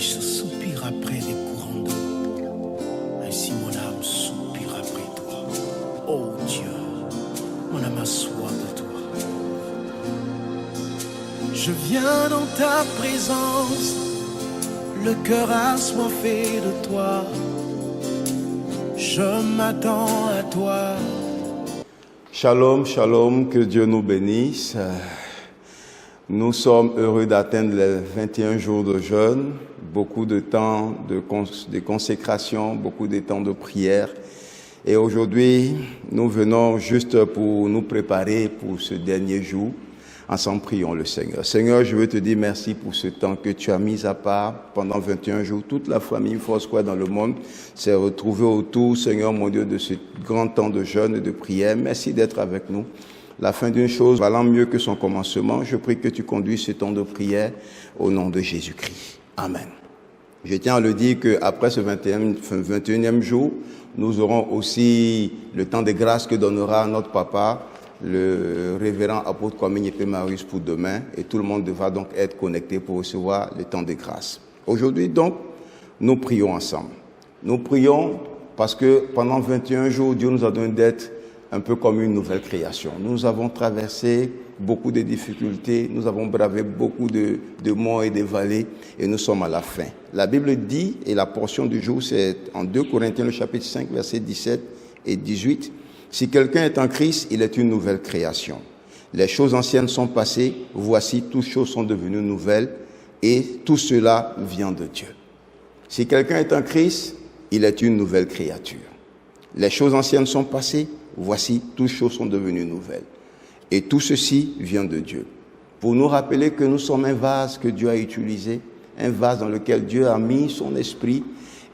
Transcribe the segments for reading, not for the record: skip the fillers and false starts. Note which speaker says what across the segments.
Speaker 1: riche soupire après des courants d'eau. Ainsi mon âme soupire après toi. Oh Dieu, mon âme a soif de toi. Je viens dans ta présence, le cœur assoiffé de toi. Je m'attends à toi.
Speaker 2: Shalom, shalom, que Dieu nous bénisse. Nous sommes heureux d'atteindre les 21 jours de jeûne, beaucoup de temps de consécration, beaucoup de temps de prière. Et aujourd'hui, nous venons juste pour nous préparer pour ce dernier jour. Ensemble, prions le Seigneur. Seigneur, je veux te dire merci pour ce temps que tu as mis à part pendant 21 jours. Toute la famille Foursquare dans le monde s'est retrouvée autour, Seigneur mon Dieu, de ce grand temps de jeûne et de prière. Merci d'être avec nous. La fin d'une chose valant mieux que son commencement. Je prie que tu conduises ce temps de prière au nom de Jésus-Christ. Amen. Je tiens à le dire qu'après ce 21e jour, nous aurons aussi le temps de grâce que donnera notre papa, le révérend apôtre Kwame Nyepe Marius, pour demain, et tout le monde devra donc être connecté pour recevoir le temps de grâce. Aujourd'hui donc, nous prions ensemble. Nous prions parce que pendant 21 jours, Dieu nous a donné d'être un peu comme une nouvelle création. Nous avons traversé beaucoup de difficultés, nous avons bravé beaucoup de monts et de vallées, et nous sommes à la fin. La Bible dit, et la portion du jour, c'est en 2 Corinthiens, le chapitre 5, versets 17 et 18, « Si quelqu'un est en Christ, il est une nouvelle création. Les choses anciennes sont passées, voici, toutes choses sont devenues nouvelles, et tout cela vient de Dieu. » Si quelqu'un est en Christ, il est une nouvelle créature. Les choses anciennes sont passées, voici, toutes choses sont devenues nouvelles. Et tout ceci vient de Dieu. Pour nous rappeler que nous sommes un vase que Dieu a utilisé, un vase dans lequel Dieu a mis son esprit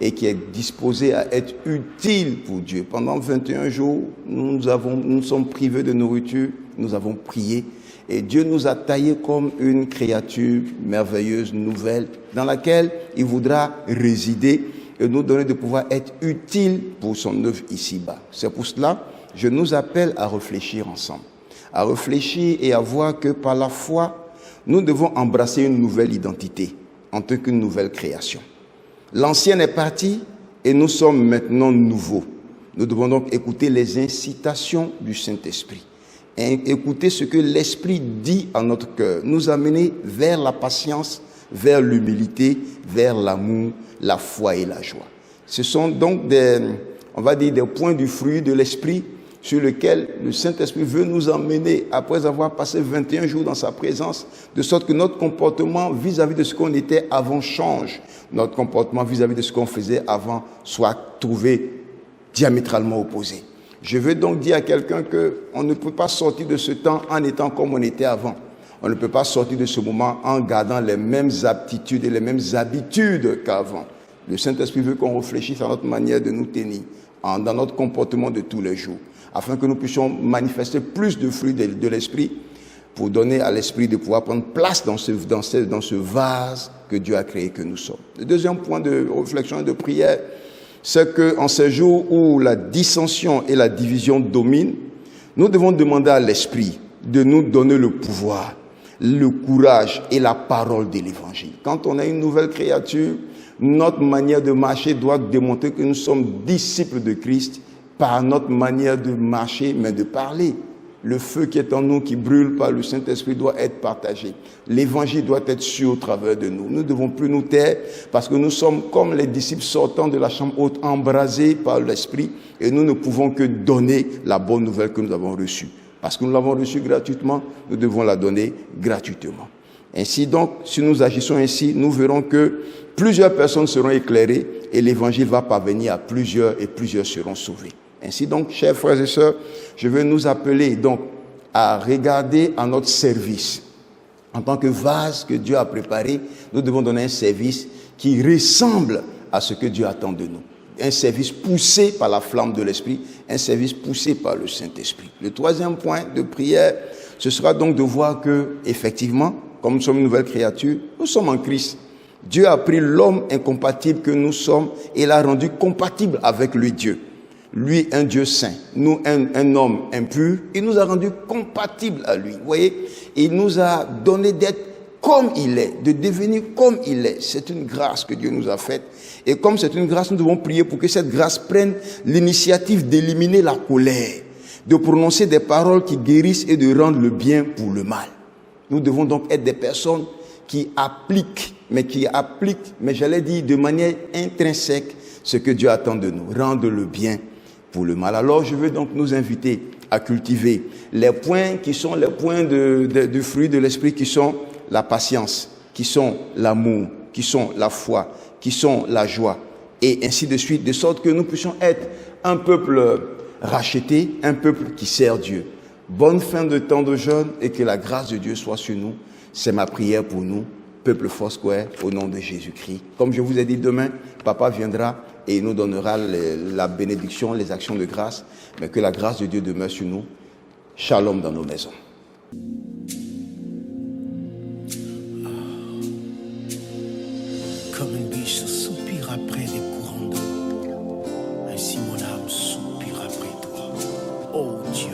Speaker 2: et qui est disposé à être utile pour Dieu. Pendant 21 jours, nous sommes privés de nourriture, nous avons prié, et Dieu nous a taillés comme une créature merveilleuse, nouvelle, dans laquelle il voudra résider et nous donner de pouvoir être utile pour son œuvre ici-bas. C'est pour cela que je nous appelle à réfléchir ensemble, à réfléchir et à voir que par la foi, nous devons embrasser une nouvelle identité en tant qu'une nouvelle création. L'ancienne est partie et nous sommes maintenant nouveaux. Nous devons donc écouter les incitations du Saint-Esprit et écouter ce que l'Esprit dit à notre cœur, nous amener vers la patience, vers l'humilité, vers l'amour, la foi et la joie. Ce sont donc des points du fruit de l'Esprit sur lequel le Saint-Esprit veut nous emmener après avoir passé 21 jours dans sa présence, de sorte que notre comportement vis-à-vis de ce qu'on était avant change. Notre comportement vis-à-vis de ce qu'on faisait avant soit trouvé diamétralement opposé. Je veux donc dire à quelqu'un qu'on ne peut pas sortir de ce temps en étant comme on était avant. On ne peut pas sortir de ce moment en gardant les mêmes aptitudes et les mêmes habitudes qu'avant. Le Saint-Esprit veut qu'on réfléchisse à notre manière de nous tenir, dans notre comportement de tous les jours, afin que nous puissions manifester plus de fruits de l'Esprit pour donner à l'Esprit de pouvoir prendre place dans ce vase que Dieu a créé que nous sommes. Le deuxième point de réflexion et de prière, c'est qu'en ces jours où la dissension et la division dominent, nous devons demander à l'Esprit de nous donner le pouvoir, le courage et la parole de l'Évangile. Quand on est une nouvelle créature, notre manière de marcher doit démontrer que nous sommes disciples de Christ par notre manière de marcher, mais de parler. Le feu qui est en nous, qui brûle par le Saint-Esprit, doit être partagé. L'évangile doit être su au travers de nous. Nous ne devons plus nous taire parce que nous sommes comme les disciples sortant de la chambre haute, embrasés par l'Esprit, et nous ne pouvons que donner la bonne nouvelle que nous avons reçue. Parce que nous l'avons reçue gratuitement, nous devons la donner gratuitement. Ainsi donc, si nous agissons ainsi, nous verrons que plusieurs personnes seront éclairées et l'évangile va parvenir à plusieurs et plusieurs seront sauvés. Ainsi donc, chers frères et sœurs, je veux nous appeler donc à regarder à notre service. En tant que vase que Dieu a préparé, nous devons donner un service qui ressemble à ce que Dieu attend de nous. Un service poussé par la flamme de l'Esprit, un service poussé par le Saint-Esprit. Le troisième point de prière, ce sera donc de voir que, effectivement, comme nous sommes une nouvelle créature, nous sommes en Christ. Dieu a pris l'homme incompatible que nous sommes et l'a rendu compatible avec lui, Dieu. Lui, un Dieu saint, nous, un homme impur, il nous a rendus compatibles à lui. Vous voyez, il nous a donné d'être comme il est, de devenir comme il est. C'est une grâce que Dieu nous a faite. Et comme c'est une grâce, nous devons prier pour que cette grâce prenne l'initiative d'éliminer la colère, de prononcer des paroles qui guérissent et de rendre le bien pour le mal. Nous devons donc être des personnes qui appliquent, mais j'allais dire de manière intrinsèque, ce que Dieu attend de nous, rendre le bien pour le mal. Alors je veux donc nous inviter à cultiver les points qui sont les points du fruit de l'esprit, qui sont la patience, qui sont l'amour, qui sont la foi, qui sont la joie, et ainsi de suite, de sorte que nous puissions être un peuple racheté, un peuple qui sert Dieu. Bonne fin de temps de jeûne et que la grâce de Dieu soit sur nous. C'est ma prière pour nous, peuple Foursquare, au nom de Jésus-Christ. Comme je vous ai dit, demain, Papa viendra et il nous donnera la bénédiction, les actions de grâce, mais que la grâce de Dieu demeure sur nous. Shalom dans nos maisons.
Speaker 1: Comme une biche soupire après des courants d'eau, ainsi mon âme soupire après toi. Oh Dieu,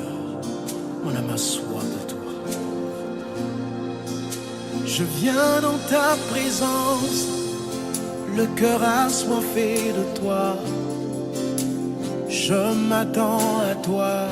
Speaker 1: mon âme a soif de toi. Je viens dans ta présence, le cœur assoiffé de toi. Je m'attends à toi.